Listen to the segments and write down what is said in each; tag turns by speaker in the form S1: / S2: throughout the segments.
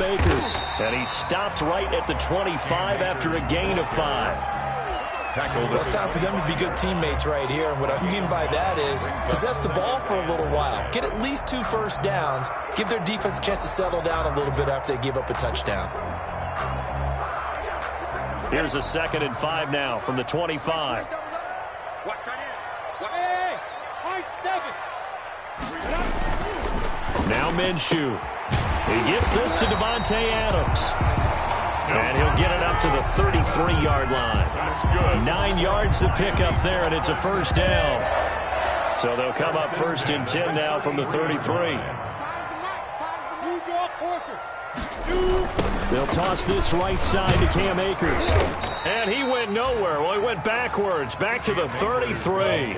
S1: Cam Akers. And he stopped right at the 25 after a gain of 5.
S2: Well, it's time for them to be good teammates right here. And what I mean by that is possess the ball for a little while. Get at least 2 first downs. Give their defense a chance to settle down a little bit after they give up a touchdown.
S1: Here's a 2nd and 5 now from the 25. Now Minshew. He gets this to Devontae Adams. And he'll get it up to the 33-yard line. 9 yards to pick up there, and it's a first down. So they'll come up 1st and 10 now from the 33. They'll toss this right side to Cam Akers. And he went nowhere. Well, he went backwards, back to the 33.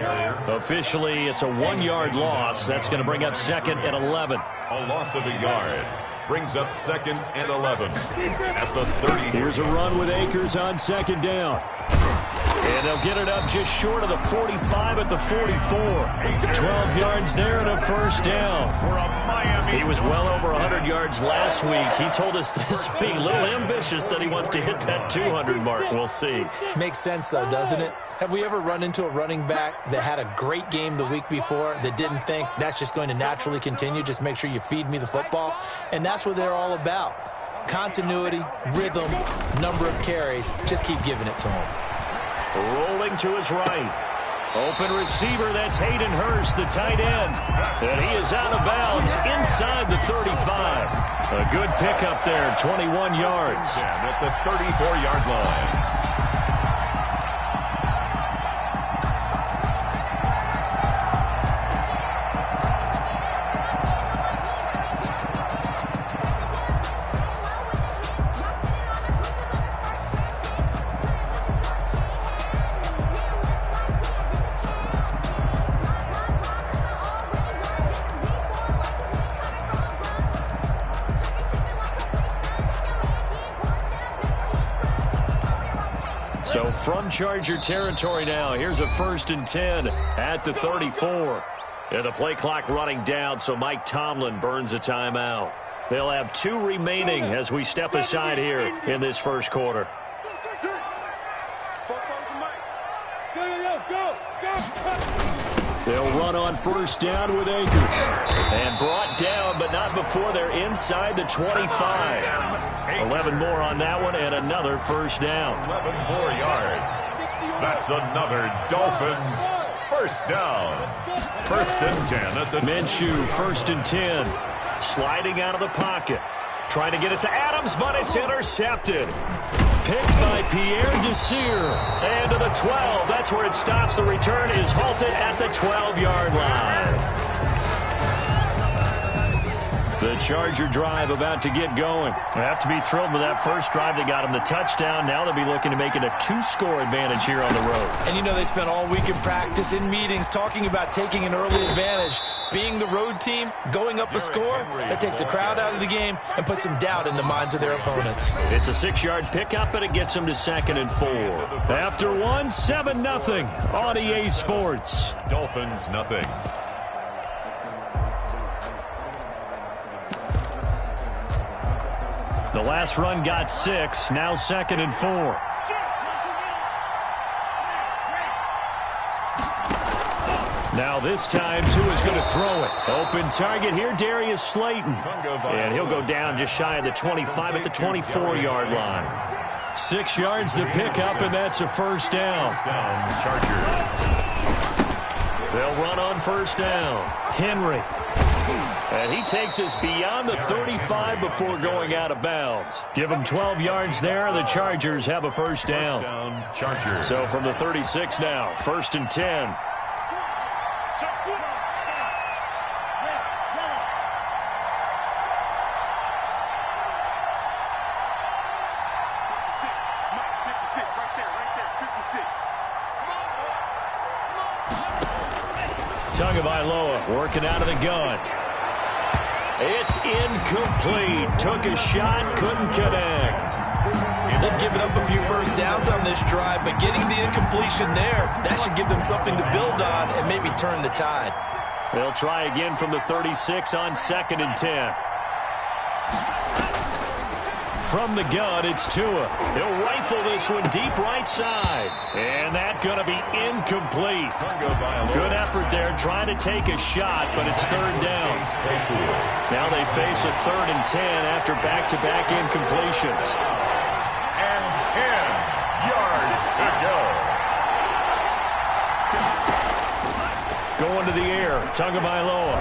S1: Officially, it's a 1-yard loss. That's going to bring up 2nd and 11.
S3: A loss of a yard. Brings up 2nd and 11 at the 30.
S1: Here's a run with Akers on 2nd down. And they'll get it up just short of the 45 at the 44. 12 yards there and a first down. He was well over 100 yards last week. He told us this week, a little ambitious, that he wants to hit that 200 mark. We'll see.
S2: Makes sense, though, doesn't it? Have we ever run into a running back that had a great game the week before that didn't think that's just going to naturally continue? Just make sure you feed me the football. And that's what they're all about. Continuity, rhythm, number of carries. Just keep giving it to him.
S1: Rolling to his right. Open receiver, that's Hayden Hurst, the tight end. And he is out of bounds inside the 35. A good pickup there, 21 yards.
S3: At the 34-yard line.
S1: So from Charger territory now, here's a 1st and 10 at the 34. And the play clock running down, so Mike Tomlin burns a timeout. They'll have 2 remaining as we step aside here in this first quarter. They'll run on 1st down with Akers. And brought down, but not before they're inside the 25. 11 more on that one, and another first down.
S3: 11 more yards. That's another Dolphins first down. 1st and 10 at the...
S1: Minshew, 1st and 10. Sliding out of the pocket. Trying to get it to Adams, but it's intercepted. Picked by Pierre Desir. And to the 12. That's where it stops. The return is halted at the 12-yard line. The Charger drive about to get going. They have to be thrilled with that first drive. They got him the touchdown. Now they'll be looking to make it a 2-score advantage here on the road.
S2: And you know they spent all week in practice, in meetings, talking about taking an early advantage. Being the road team, going up a score, that takes the crowd out of the game and puts some doubt in the minds of their opponents.
S1: It's a 6-yard pickup, and it gets them to 2nd and 4. After 1, 7-0 on EA Sports.
S3: Dolphins, nothing.
S1: The last run got 6, now 2nd and 4. Now this time, Tua's going to throw it. Open target here, Darius Slayton. And he'll go down just shy of the 25 at the 24-yard line. 6 yards to pick up, and that's a first down.
S3: Chargers.
S1: They'll run on 1st down. Henry. And he takes us beyond the 35 before going out of bounds. Give him 12 yards there. The Chargers have a first down.
S3: Chargers.
S1: So from the 36 now, 1st and 10. Tagovailoa working out of the gun. It's incomplete. Took a shot, couldn't connect.
S2: They've given up a few first downs on this drive, but getting the incompletion there, that should give them something to build on and maybe turn the tide.
S1: They'll try again from the 36 on 2nd and 10. from the gun, it's Tua. He'll rifle this one deep right side. And that's going to be incomplete. Good effort there trying to take a shot, but it's third down. Now they face a 3rd and 10 after back-to-back incompletions.
S3: And 10 yards to go.
S1: Going to the air, Tagovailoa.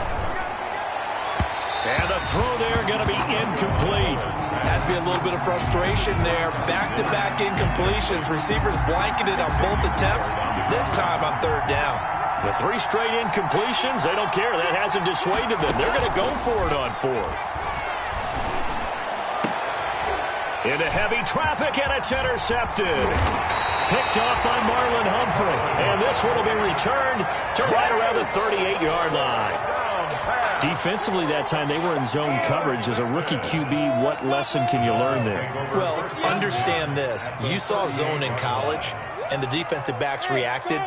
S1: And the throw there going to be incomplete.
S2: Has to be a little bit of frustration there. Back-to-back incompletions. Receivers blanketed on both attempts, this time on 3rd down.
S1: The 3 straight incompletions, they don't care. That hasn't dissuaded them. They're going to go for it on 4th. Into heavy traffic, and it's intercepted. Picked off by Marlon Humphrey. And this one will be returned to right around the 38-yard line. Defensively that time, they were in zone coverage. As a rookie QB, what lesson can you learn there?
S2: Well, understand this. You saw zone in college, and the defensive backs reacted,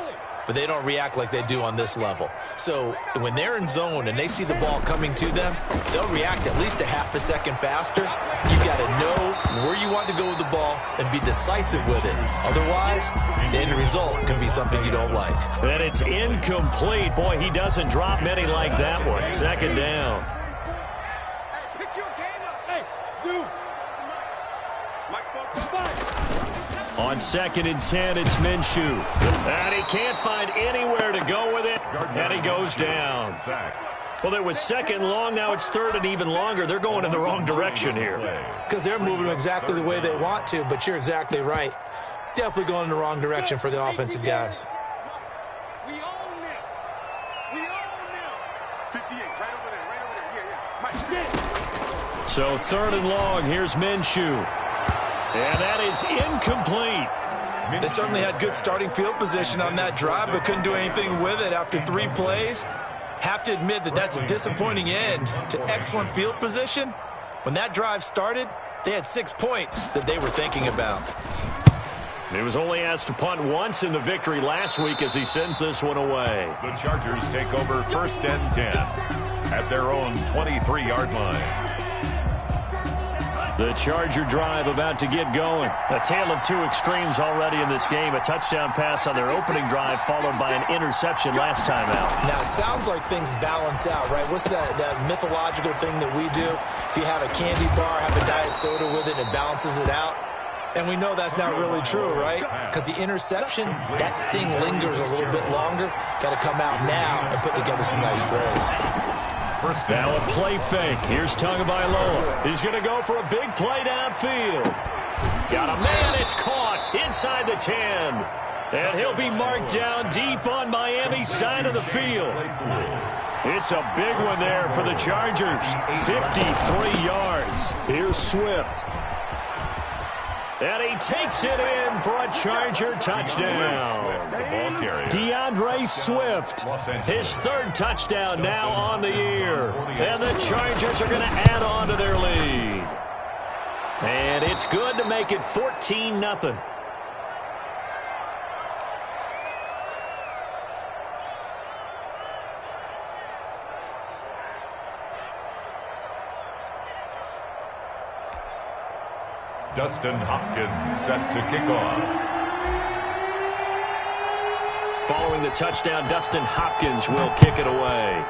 S2: but they don't react like they do on this level. So when they're in zone and they see the ball coming to them, they'll react at least a half a second faster. You've got to know where you want to go with the ball and be decisive with it. Otherwise, the end result can be something you don't like.
S1: And it's incomplete. Boy, he doesn't drop many like that one. 2nd down.
S4: Hey, pick your game up. Hey, Zoo.
S1: On 2nd and 10, it's Minshew. And he can't find anywhere to go with it. And he goes down. Well, it was 2nd long. Now it's 3rd and even longer. They're going in the wrong direction here.
S2: Because they're moving exactly the way they want to, but you're exactly right. Definitely going in the wrong direction for the offensive guys.
S4: We own them. We own them. 58, right over there. Yeah. Mike,
S1: So 3rd and long. Here's Minshew. And that is incomplete.
S2: They certainly had good starting field position on that drive, but couldn't do anything with it after 3 plays. Have to admit that that's a disappointing end to excellent field position. When that drive started, they had 6 points that they were thinking about.
S1: He was only asked to punt once in the victory last week as he sends this one away.
S3: The Chargers take over 1st and 10 at their own 23-yard line.
S1: The Charger drive about to get going. A tale of 2 extremes already in this game. A touchdown pass on their opening drive followed by an interception last time out.
S2: Now, it sounds like things balance out, right? What's that mythological thing that we do? If you have a candy bar, have a diet soda with it, it balances it out. And we know that's not really true, right? Because the interception, that sting lingers a little bit longer. Got to come out now and put together some nice plays.
S1: Now a play fake. Here's Tagovailoa. He's going to go for a big play downfield. Got a man. It's caught inside the 10. And he'll be marked down deep on Miami's side of the field. It's a big one there for the Chargers. 53 yards. Here's Swift. And he takes it in for a Charger touchdown. DeAndre Swift, his 3rd touchdown now on the year. And the Chargers are going to add on to their lead. And it's good to make it 14-0.
S3: Dustin Hopkins set to kick off.
S1: Following the touchdown, Dustin Hopkins will kick it away.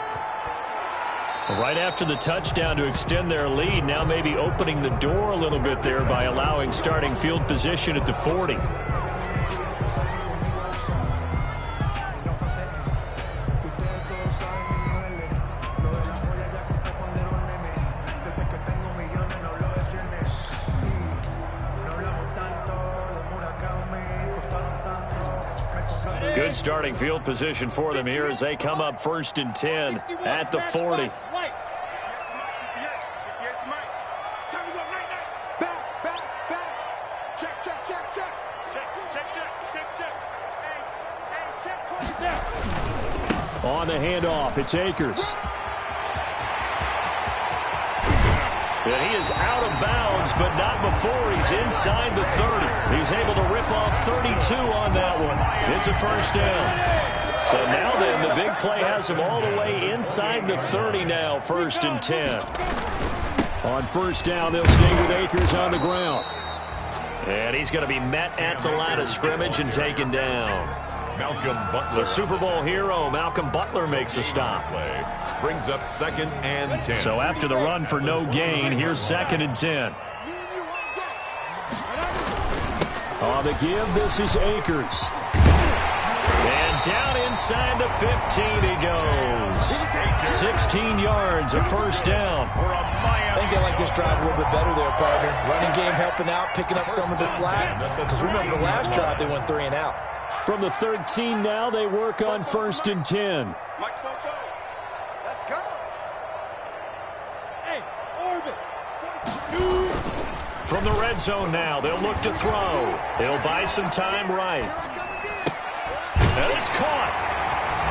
S1: Right after the touchdown to extend their lead, now maybe opening the door a little bit there by allowing starting field position at the 40. Good starting field position for them here as they come up 1st and 10 at the 40. On the handoff, it's Akers. And he is out of bounds, but not before he's inside the 30. He's able to rip off 32 on that one. It's a 1st down. So now then, the big play has him all the way inside the 30 now, 1st and 10. On first down, they'll stay with Akers on the ground. And he's going to be met at the line of scrimmage and taken down.
S3: Malcolm Butler.
S1: The Super Bowl hero, Malcolm Butler, makes a stop.
S3: Brings up 2nd and 10.
S1: So after the run for no gain, here's 2nd and 10. On the give, this is Akers. And down inside the 15 he goes. 16 yards, a first down.
S2: I think they like this drive a little bit better there, partner. Running game helping out, picking up some of the slack. Because remember, the last drive they went 3 and out.
S1: From the 13 now, they work on 1st and 10.
S4: Let's go. Hey, orbit.
S1: From the red zone now, they'll look to throw. They'll buy some time right. And it's caught.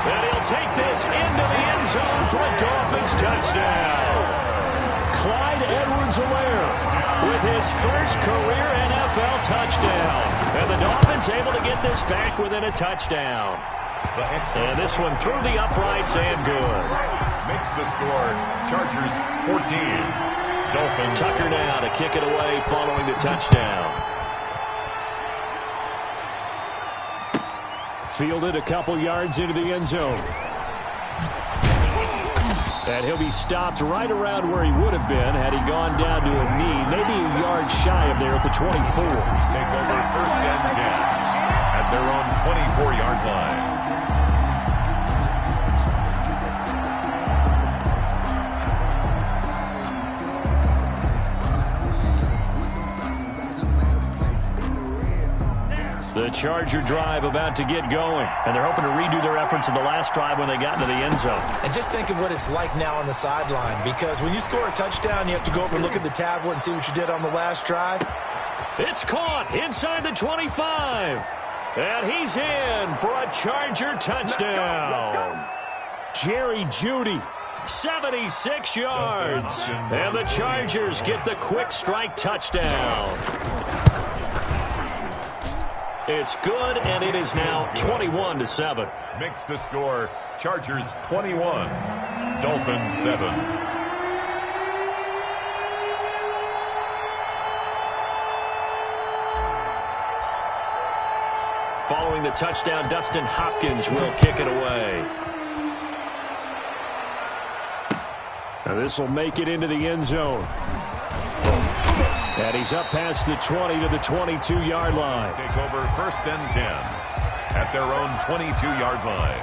S1: And he'll take this into the end zone for a Dolphins touchdown. Clyde Edwards-Helaire with his first career NFL touchdown. And the Dolphins able to get this back within a touchdown. And this one through the uprights and good.
S3: Makes the score Chargers 14. Dolphins.
S1: Tucker now to kick it away following the touchdown. Fielded a couple yards into the end zone. And he'll be stopped right around where he would have been had he gone down to a knee, maybe a yard shy of there at the 24.
S3: Take over 1st and 10 at their own 24-yard line.
S1: The Charger drive about to get going, and they're hoping to redo their efforts in the last drive when they got into the end zone.
S2: And just think of what it's like now on the sideline, because when you score a touchdown, you have to go over and look at the tablet and see what you did on the last drive.
S1: It's caught inside the 25, and he's in for a Charger touchdown. Jerry Jeudy, 76 yards, and the Chargers get the quick strike touchdown. It's good, and it is now 21-7.
S3: Makes the score Chargers 21, Dolphins 7.
S1: Following the touchdown, Dustin Hopkins will kick it away. Now this will make it into the end zone. And he's up past the 20 to the 22-yard line.
S3: Take over 1st and 10 at their own 22-yard line.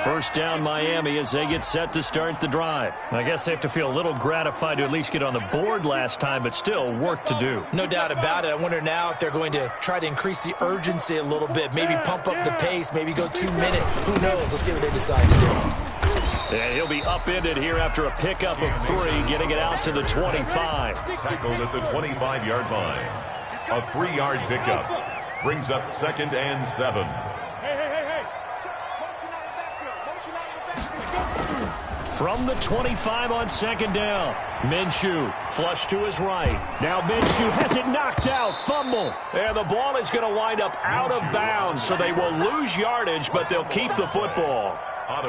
S1: First down Miami as they get set to start the drive. I guess they have to feel a little gratified to at least get on the board last time, but still work to do.
S2: No doubt about it. I wonder now if they're going to try to increase the urgency a little bit, maybe pump up the pace, maybe go 2 minute. Who knows? Let's see what they decide to do.
S1: And he'll be upended here after a pickup of 3, getting it out to the 25.
S3: Tackled at the 25-yard line. A 3-yard pickup. Brings up 2nd and 7.
S1: From the 25 on 2nd down. Minshew flush to his right. Now Minshew has it knocked out. Fumble. And the ball is going to wind up out of bounds, so they will lose yardage, but they'll keep the football.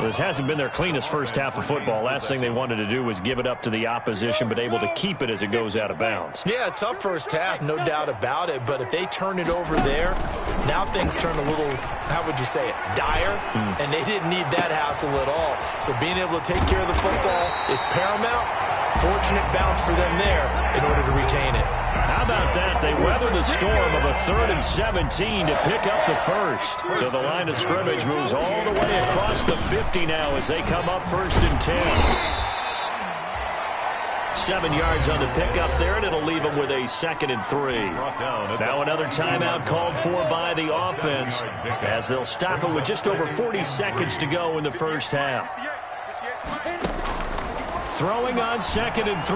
S1: This hasn't been their cleanest first half of football. Last thing they wanted to do was give it up to the opposition, but able to keep it as it goes out of bounds.
S2: Yeah, tough first half, no doubt about it. But if they turn it over there, now things turn a little, how would you say it, dire. And they didn't need that hassle at all. So being able to take care of the football is paramount. Fortunate bounce for them there in order to retain it.
S1: How about that? They weather the storm of a 3rd and 17 to pick up the first. So the line of scrimmage moves all the way across the 50 now as they come up 1st and 10. 7 yards on the pickup there, and it'll leave them with a 2nd and 3. Now another timeout called for by the offense as they'll stop it with just over 40 seconds to go in the first half. Throwing on 2nd and 3.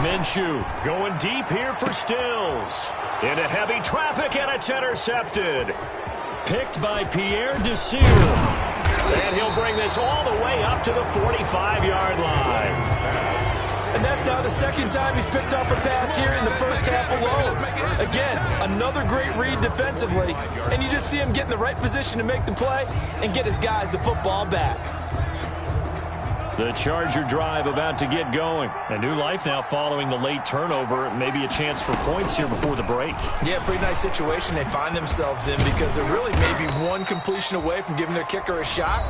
S1: Minshew going deep here for Stills. Into heavy traffic, and it's intercepted. Picked by Pierre Desir. And he'll bring this all the way up to the 45-yard line.
S2: And that's now the 2nd time he's picked off a pass here in the first half alone. Again, another great read defensively. And you just see him get in the right position to make the play and get his guys the football back.
S1: The Charger drive about to get going. A new life now following the late turnover. Maybe a chance for points here before the break.
S2: Yeah, pretty nice situation they find themselves in because they're really maybe one completion away from giving their kicker a shot,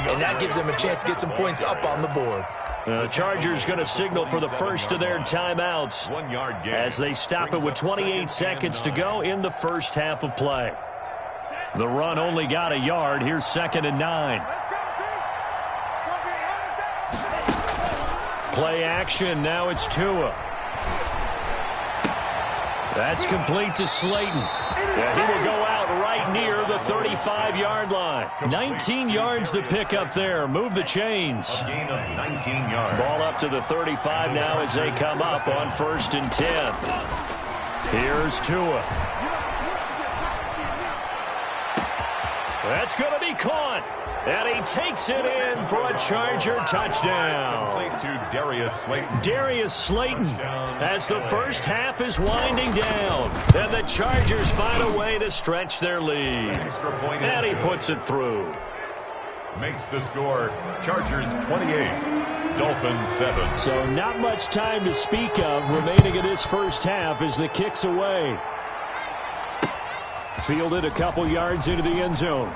S2: and that gives them a chance to get some points up on the board.
S1: The Chargers going to signal for the first of their timeouts
S3: 1 yard gain.
S1: as they stop it with 28 seconds to go in the first half of play. The run only got a yard. Here's 2nd and 9. Play action. Now it's Tua. That's complete to Slayton. Yeah, he will go out right near the 35-yard line. 19 yards the pick up there. Move the chains.
S3: A gain of 19 yards.
S1: Ball up to the 35 now as they come up on 1st and 10. Here's Tua. That's going to be caught. And he takes it in for a Charger touchdown.
S3: Complete to Darius Slayton.
S1: Darius Slayton, as the first half is winding down. And the Chargers find a way to stretch their lead. And he puts it through.
S3: Makes the score Chargers 28, Dolphins 7.
S1: So not much time to speak of remaining in this first half as the kick's away. Fielded a couple yards into the end zone.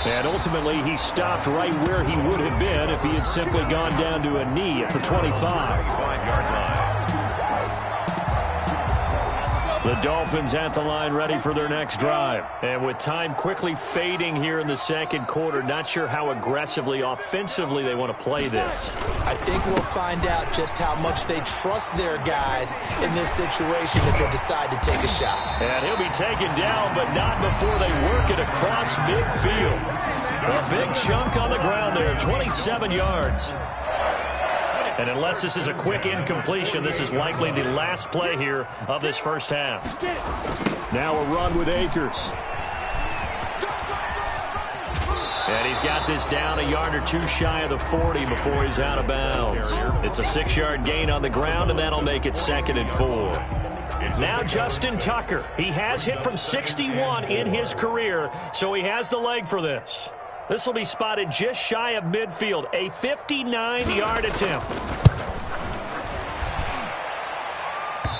S1: And ultimately, he stopped right where he would have been if he had simply gone down to a knee at the 25-yard line. The Dolphins at the line ready for their next drive. And with time quickly fading here in the second quarter, not sure how aggressively, offensively they want to play this.
S2: I think we'll find out just how much they trust their guys in this situation if they decide to take a shot.
S1: And he'll be taken down, but not before they work it across midfield. A big chunk on the ground there, 27 yards. And unless this is a quick incompletion, this is likely the last play here of this first half. Now a run with Akers. And he's got this down a yard or two shy of the 40 before he's out of bounds. It's a 6-yard gain on the ground, and that'll make it 2nd and 4. Now Justin Tucker. He has hit from 61 in his career, so he has the leg for this. This will be spotted just shy of midfield. A 59-yard attempt.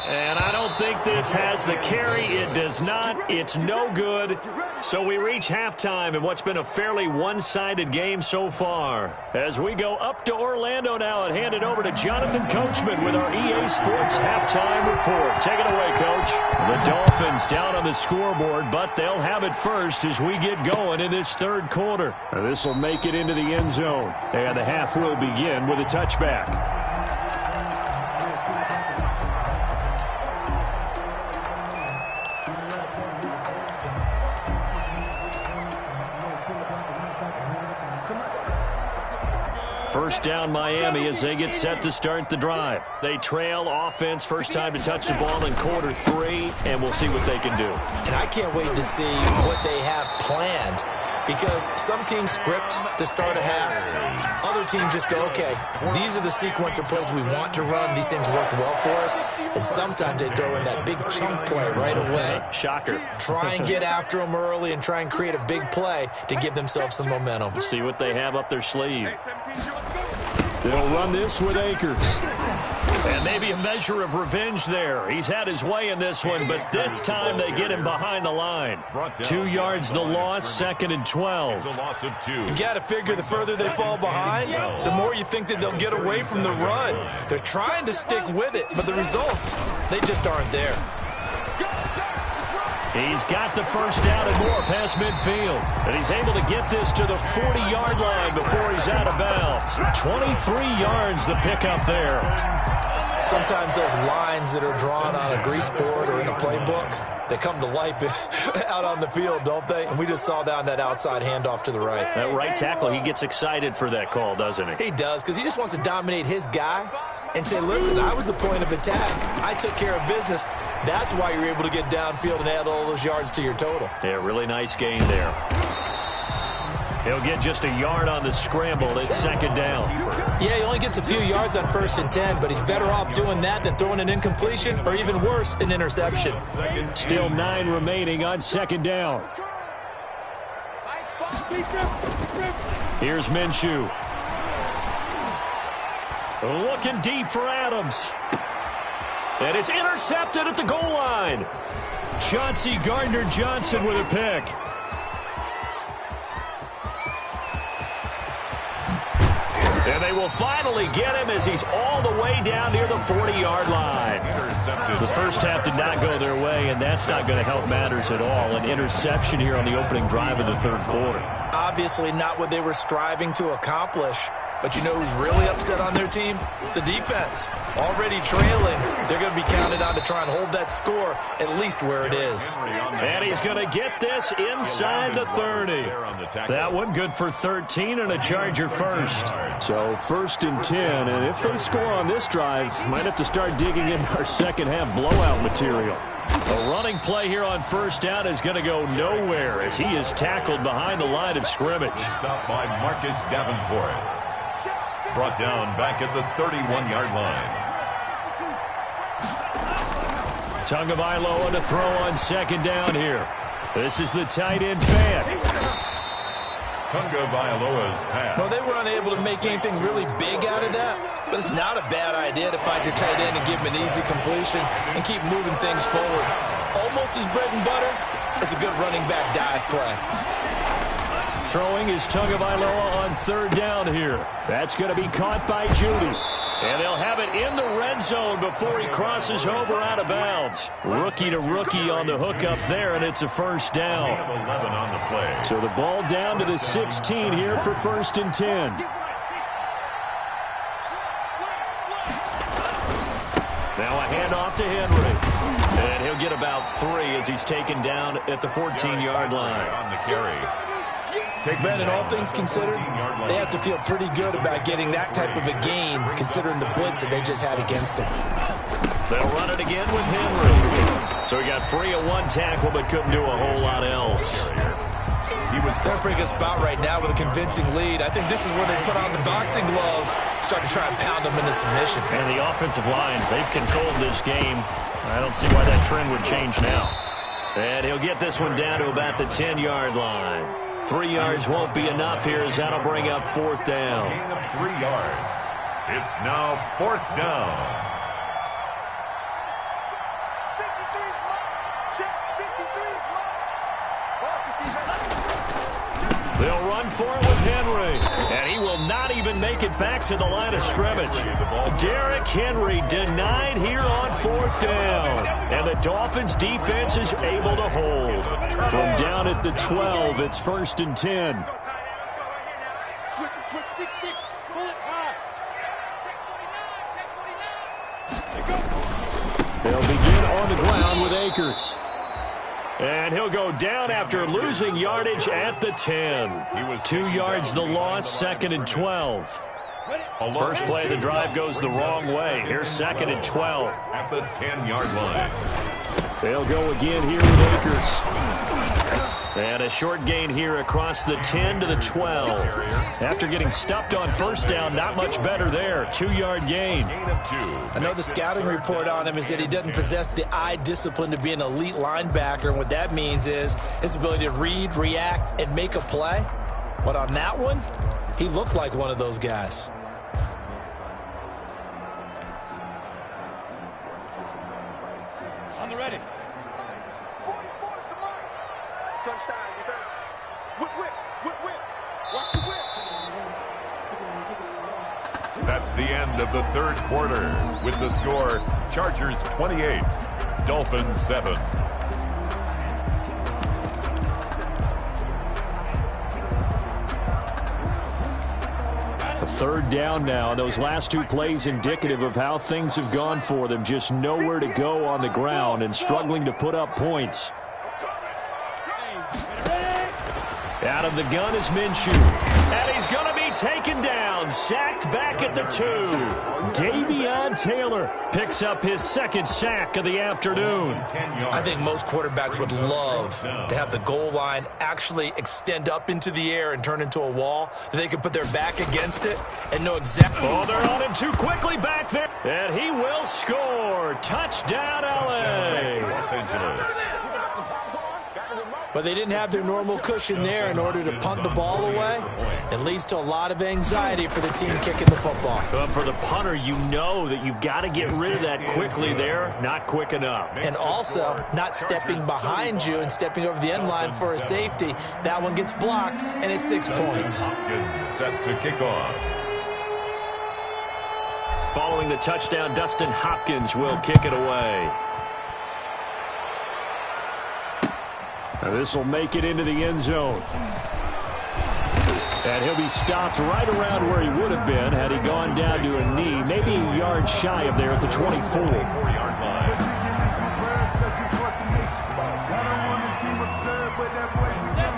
S1: And I don't think this has the carry. It does not. It's no good. So we reach halftime in what's been a fairly one-sided game so far. As we go up to Orlando now and hand it over to Jonathan Coachman with our EA Sports halftime report. Take it away, Coach. The Dolphins down on the scoreboard, but they'll have it first as we get going in this third quarter. This will make it into the end zone. And the half will begin with a touchback. First down Miami as they get set to start the drive. They trail offense, first time to touch the ball in quarter 3, and we'll see what they can do.
S2: And I can't wait to see what they have planned because some teams script to start a half. Other teams just go, okay, these are the sequence of plays we want to run. These things worked well for us. And sometimes they throw in that big chunk play right away.
S1: Shocker.
S2: Try and get after them early and try and create a big play to give themselves some momentum.
S1: See what they have up their sleeve. They'll run this with Akers. And maybe a measure of revenge there. He's had his way in this one, but this time they get him behind the line. 2 yards the loss, 2nd and 12.
S2: You got to figure the further they fall behind, the more you think that they'll get away from the run. They're trying to stick with it, but the results, they just aren't there.
S1: He's got the first down and more past midfield. And he's able to get this to the 40-yard line before he's out of bounds. 23 yards the pickup there.
S2: Sometimes those lines that are drawn on a grease board or in a playbook, they come to life out on the field, don't they? And we just saw down that outside handoff to the right.
S1: That right tackle, he gets excited for that call, doesn't he?
S2: He does, because he just wants to dominate his guy and say, listen, I was the point of attack. I took care of business. That's why you're able to get downfield and add all those yards to your total.
S1: Yeah, really nice gain there. He'll get just a yard on the scramble. It's 2nd down.
S2: Yeah, he only gets a few yards on 1st and 10, but he's better off doing that than throwing an incompletion or even worse, an interception.
S1: Still 9 remaining on 2nd down. Here's Minshew. Looking deep for Adams. And it's intercepted at the goal line. Chauncey Gardner-Johnson with a pick. And they will finally get him as he's all the way down near the 40-yard line. The first half did not go their way, and that's not going to help matters at all. An interception here on the opening drive of the third quarter.
S2: Obviously not what they were striving to accomplish. But you know who's really upset on their team? The defense. Already trailing. They're going to be counted on to try and hold that score at least where it is.
S1: And he's going to get this inside the 30. That one good for 13 and a Charger first. So 1st and 10. And if they score on this drive, might have to start digging in our second half blowout material. A running play here on 1st down is going to go nowhere as he is tackled behind the line of scrimmage.
S3: Stopped by Marcus Davenport. Brought down back at the 31-yard line.
S1: Tagovailoa to throw on 2nd down here. This is the tight end fan.
S3: Tagovailoa's pass.
S2: Well, they were unable to make anything really big out of that, but it's not a bad idea to find your tight end and give him an easy completion and keep moving things forward. Almost his bread and butter. It's a good running back dive play.
S1: Throwing is Tagovailoa on 3rd down here. That's going to be caught by Judy. And they'll have it in the red zone before he crosses over out of bounds. Rookie to rookie on the hook up there, and it's a 1st down.
S3: 11 on the play.
S1: So the ball down to the 16 here for 1st and 10. Now a handoff to Henry. And he'll get about 3 as he's taken down at the 14-yard line.
S3: On the carry.
S2: Brandon, all things considered, they have to feel pretty good about getting that type of a gain, considering the blitz that they just had against them.
S1: They'll run it again with Henry. So he got free of 1 tackle, but couldn't do a whole lot else.
S2: They're in a pretty good spot right now with a convincing lead. I think this is where they put on the boxing gloves, start to try and pound them into submission.
S1: And the offensive line, they've controlled this game. I don't see why that trend would change now. And he'll get this one down to about the 10-yard line. 3 yards won't be enough here as that'll bring up 4th down.
S3: Gain of 3 yards. It's now 4th down.
S4: 53's mine. Check. 53's mine.
S1: They'll run for it with Henry. And he will not even make it back to the line of scrimmage. Derrick Henry denied here on 4th down. And the Dolphins defense is able to hold. From down at the 12, it's 1st and 10.
S4: Switch, 6-6. Bullet high. Check 49.
S1: They'll begin on the ground with Akers. And he'll go down after losing yardage at the 10. 2 yards the loss, 2nd and 12. First play of the drive goes the wrong way. Here's 2nd and 12.
S3: At the 10-yard line.
S1: They'll go again here with Akers. And a short gain here across the 10 to the 12. After getting stuffed on 1st down, not much better there. 2-yard gain.
S3: Gain of 2.
S2: I know the scouting report on him is that he doesn't possess the eye discipline to be an elite linebacker, and what that means is his ability to read, react, and make a play. But on that one, he looked like one of those guys.
S4: On the ready. 44 is the mark. Touchdown, defense. Whip. Watch the whip.
S3: That's the end of the third quarter with the score Chargers 28, Dolphins 7.
S1: A 3rd down now. Those last 2 plays indicative of how things have gone for them. Just nowhere to go on the ground and struggling to put up points. Out of the gun is Minshew. And he's going to be taken down. Sacked back at the 2. Davion Taylor picks up his 2nd sack of the afternoon.
S2: I think most quarterbacks would love to have the goal line actually extend up into the air and turn into a wall. They could put their back against it and know exactly.
S1: Oh, they're on him too quickly back there. And he will score. Touchdown, L.A.
S3: Los Angeles.
S2: But they didn't have their normal cushion there in order to punt the ball away. It leads to a lot of anxiety for the team kicking the football.
S1: But for the punter, you know that you've got to get rid of that quickly there. Not quick enough.
S2: And also, not stepping behind you and stepping over the end line for a safety. That one gets blocked, and it's 6 points.
S3: Hopkins set to kick off.
S1: Following the touchdown, Dustin Hopkins will kick it away. This will make it into the end zone. And he'll be stopped right around where he would have been had he gone down to a knee, maybe a yard shy of there at the 24.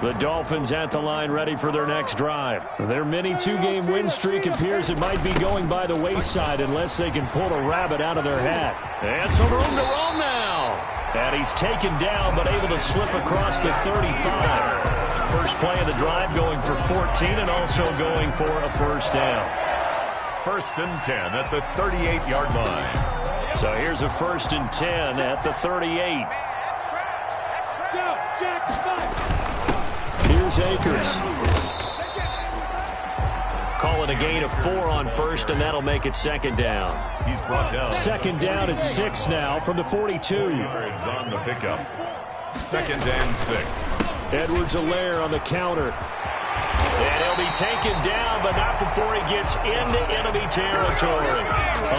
S1: The Dolphins at the line ready for their next drive. Their mini two-game win streak appears it might be going by the wayside unless they can pull a rabbit out of their hat. And some room to roam now. And he's taken down but able to slip across the 35. First play of the drive going for 14 and also going for a first down.
S3: 1st and 10 at the 38-yard line.
S1: So here's a 1st and 10 at the 38. Here's Akers. Call it a gain of 4 on first, and that'll make it 2nd down.
S3: He's brought down.
S1: 2nd down at 6 now from the 42.
S3: Yards on the pickup. 2nd and 6.
S1: Edwards-Helaire on the counter. And he'll be taken down, but not before he gets into enemy territory.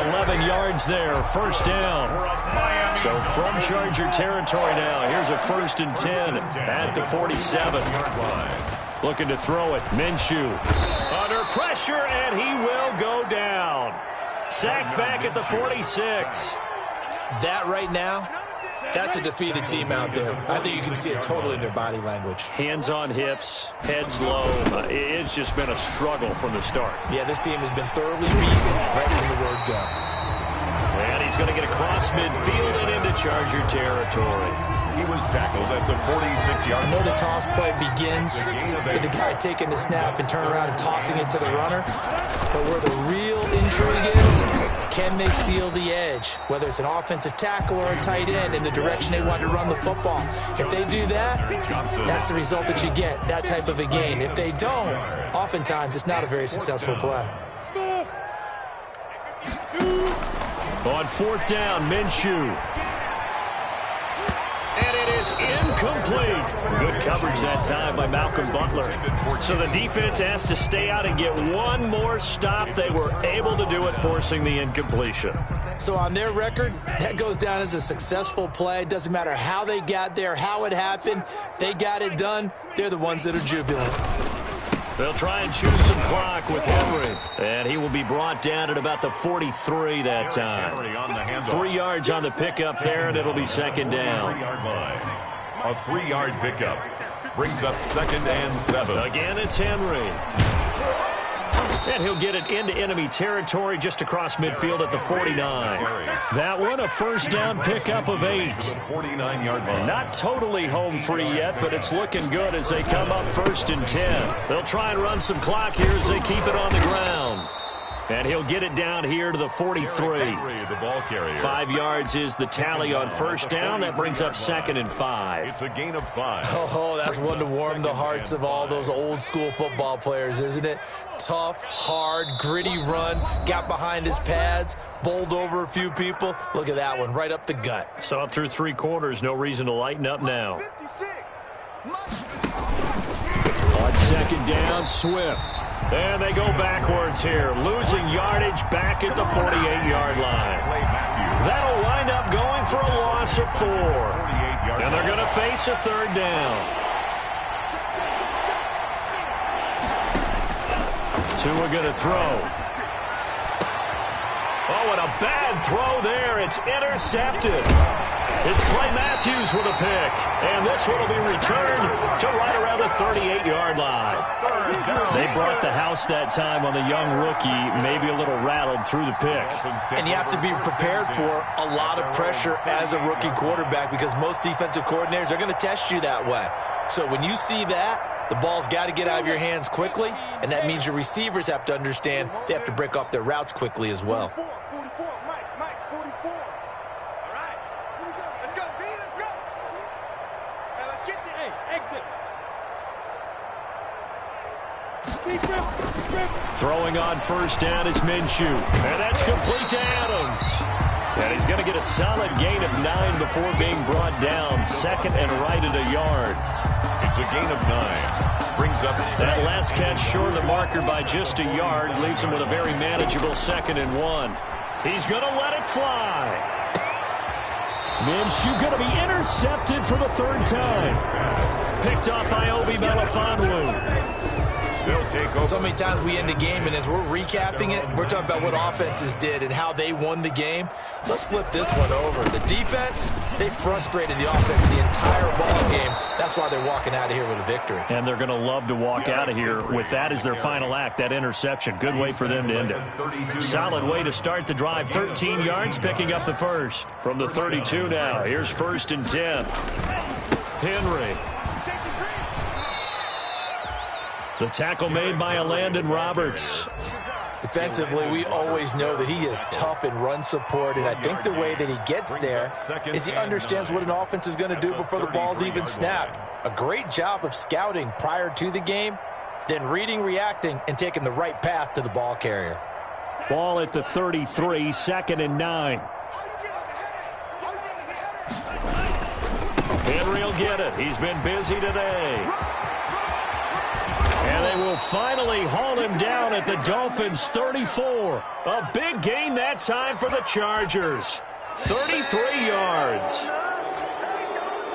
S1: 11 yards there, first down. So from Charger territory now, here's a 1st and 10 at the 47. Looking to throw it, Minshew. Under pressure, and he will go down. Sacked back at the 46.
S2: That right now, that's a defeated team out there. I think you can see it totally in their body language.
S1: Hands on hips, heads low. It's just been a struggle from the start.
S2: Yeah, this team has been thoroughly beaten right from the word go.
S1: And he's going to get across midfield and into Charger territory.
S3: He was tackled at the 46-yard
S2: line. I know the toss play begins with the guy taking the snap and turning around and tossing it to the runner. But where the real intrigue is, can they seal the edge? Whether it's an offensive tackle or a tight end in the direction they want to run the football. If they do that, that's the result that you get, that type of a gain. If they don't, oftentimes it's not a very successful play.
S1: On 4th down, Minshew. And it is incomplete. Good coverage that time by Malcolm Butler. So the defense has to stay out and get one more stop. They were able to do it, forcing the incompletion.
S2: So on their record, that goes down as a successful play. Doesn't matter how they got there, how it happened. They got it done. They're the ones that are jubilant.
S1: They'll try and choose some clock with Henry. And he will be brought down at about the 43 that time. 3 yards on the pickup there, and it'll be 2nd down.
S3: A 3-yard pickup brings up 2nd and 7.
S1: Again, it's Henry. And he'll get it into enemy territory just across midfield at the 49. That one, a 1st down pickup of 8.
S3: 49-yard line.
S1: Not totally home free yet, but it's looking good as they come up 1st and 10. They'll try and run some clock here as they keep it on the ground. And he'll get it down here to the 43.
S3: The ball carrier.
S1: 5 yards is the tally on 1st down. That brings up 2nd and 5.
S3: It's a gain of 5.
S2: Oh, that's one to warm the hearts of all those old school football players, isn't it? Tough, hard, gritty run. Got behind his pads, bowled over a few people. Look at that one, right up the gut.
S1: So up through 3 quarters, no reason to lighten up now. On 2nd down, Swift. And they go backwards here, losing yardage back at the 48-yard line. That'll wind up going for a loss of 4. And they're going to face a 3rd down. Tua going to throw. Oh, and a bad throw there. It's intercepted. It's Clay Matthews with a pick. And this one will be returned to right around the 38-yard line. They brought the house that time on the young rookie, maybe a little rattled through the pick.
S2: And you have to be prepared for a lot of pressure as a rookie quarterback because most defensive coordinators are going to test you that way. So when you see that, the ball's got to get out of your hands quickly, and that means your receivers have to understand they have to break off their routes quickly as well.
S4: 44, Mike, 44. All right, here we go. Let's go, D, let's go. Now let's get the, hey, Exit.
S1: Throwing on first down is Minshew. And that's complete to Adams. And he's going to get a solid gain of 9 before being brought down. Second and right at a yard.
S3: It's a gain of 9. Brings up
S1: that last catch short of the marker by just a yard. Leaves him with a very manageable 2nd and 1. He's going to let it fly. Minshew going to be intercepted for the 3rd time. Picked off by Obi Melifonwu.
S2: So many times we end the game, and as we're recapping it, we're talking about what offenses did and how they won the game. Let's flip this one over. The defense, they frustrated the offense the entire ball game. That's why they're walking out of here with a victory.
S1: And they're going to love to walk out of here with that as their final act, that interception. Good way for them to end it. Solid way to start the drive. 13 yards, picking up the first. From the 32 now, here's 1st and 10. Henry. The tackle made by Landon Roberts.
S2: Defensively, we always know that he is tough in run support, and I think the way that he gets there is he understands what an offense is going to do before the ball's even snapped. A great job of scouting prior to the game, then reading, reacting, and taking the right path to the ball carrier.
S1: Ball at the 33, 2nd and 9. Henry will get it. He's been busy today. And they will finally haul him down at the Dolphins' 34. A big gain that time for the Chargers. 33 yards.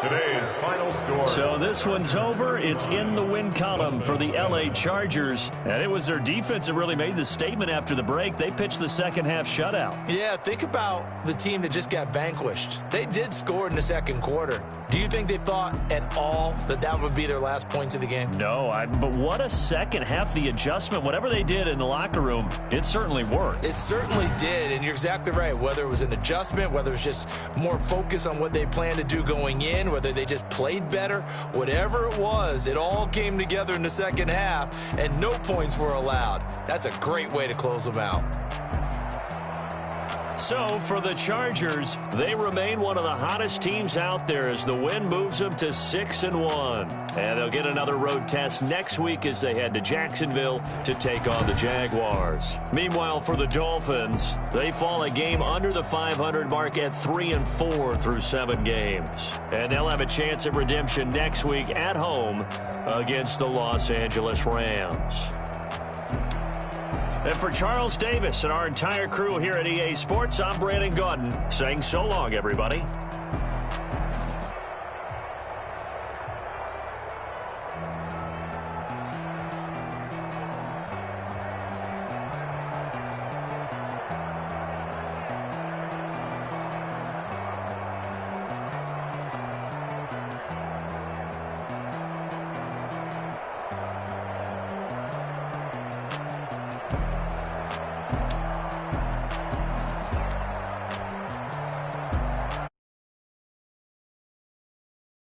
S3: Today's final score.
S1: So this one's over. It's in the win column for the L.A. Chargers. And it was their defense that really made the statement after the break. They pitched the second half shutout.
S2: Yeah, think about the team that just got vanquished. They did score in the 2nd quarter. Do you think they thought at all that that would be their last points of the game?
S1: No, but what a second half. The adjustment, whatever they did in the locker room, it certainly worked.
S2: It certainly did, and you're exactly right. Whether it was an adjustment, whether it was just more focus on what they planned to do going in, whether they just played better, whatever it was, it all came together in the second half, and no points were allowed. That's a great way to close them out.
S1: So, for the Chargers, they remain one of the hottest teams out there as the win moves them to 6-1. And they'll get another road test next week as they head to Jacksonville to take on the Jaguars. Meanwhile, for the Dolphins, they fall a game under the 500 mark at 3-4 through 7 games. And they'll have a chance at redemption next week at home against the Los Angeles Rams. And for Charles Davis and our entire crew here at EA Sports, I'm Brandon Gaudin saying so long, everybody.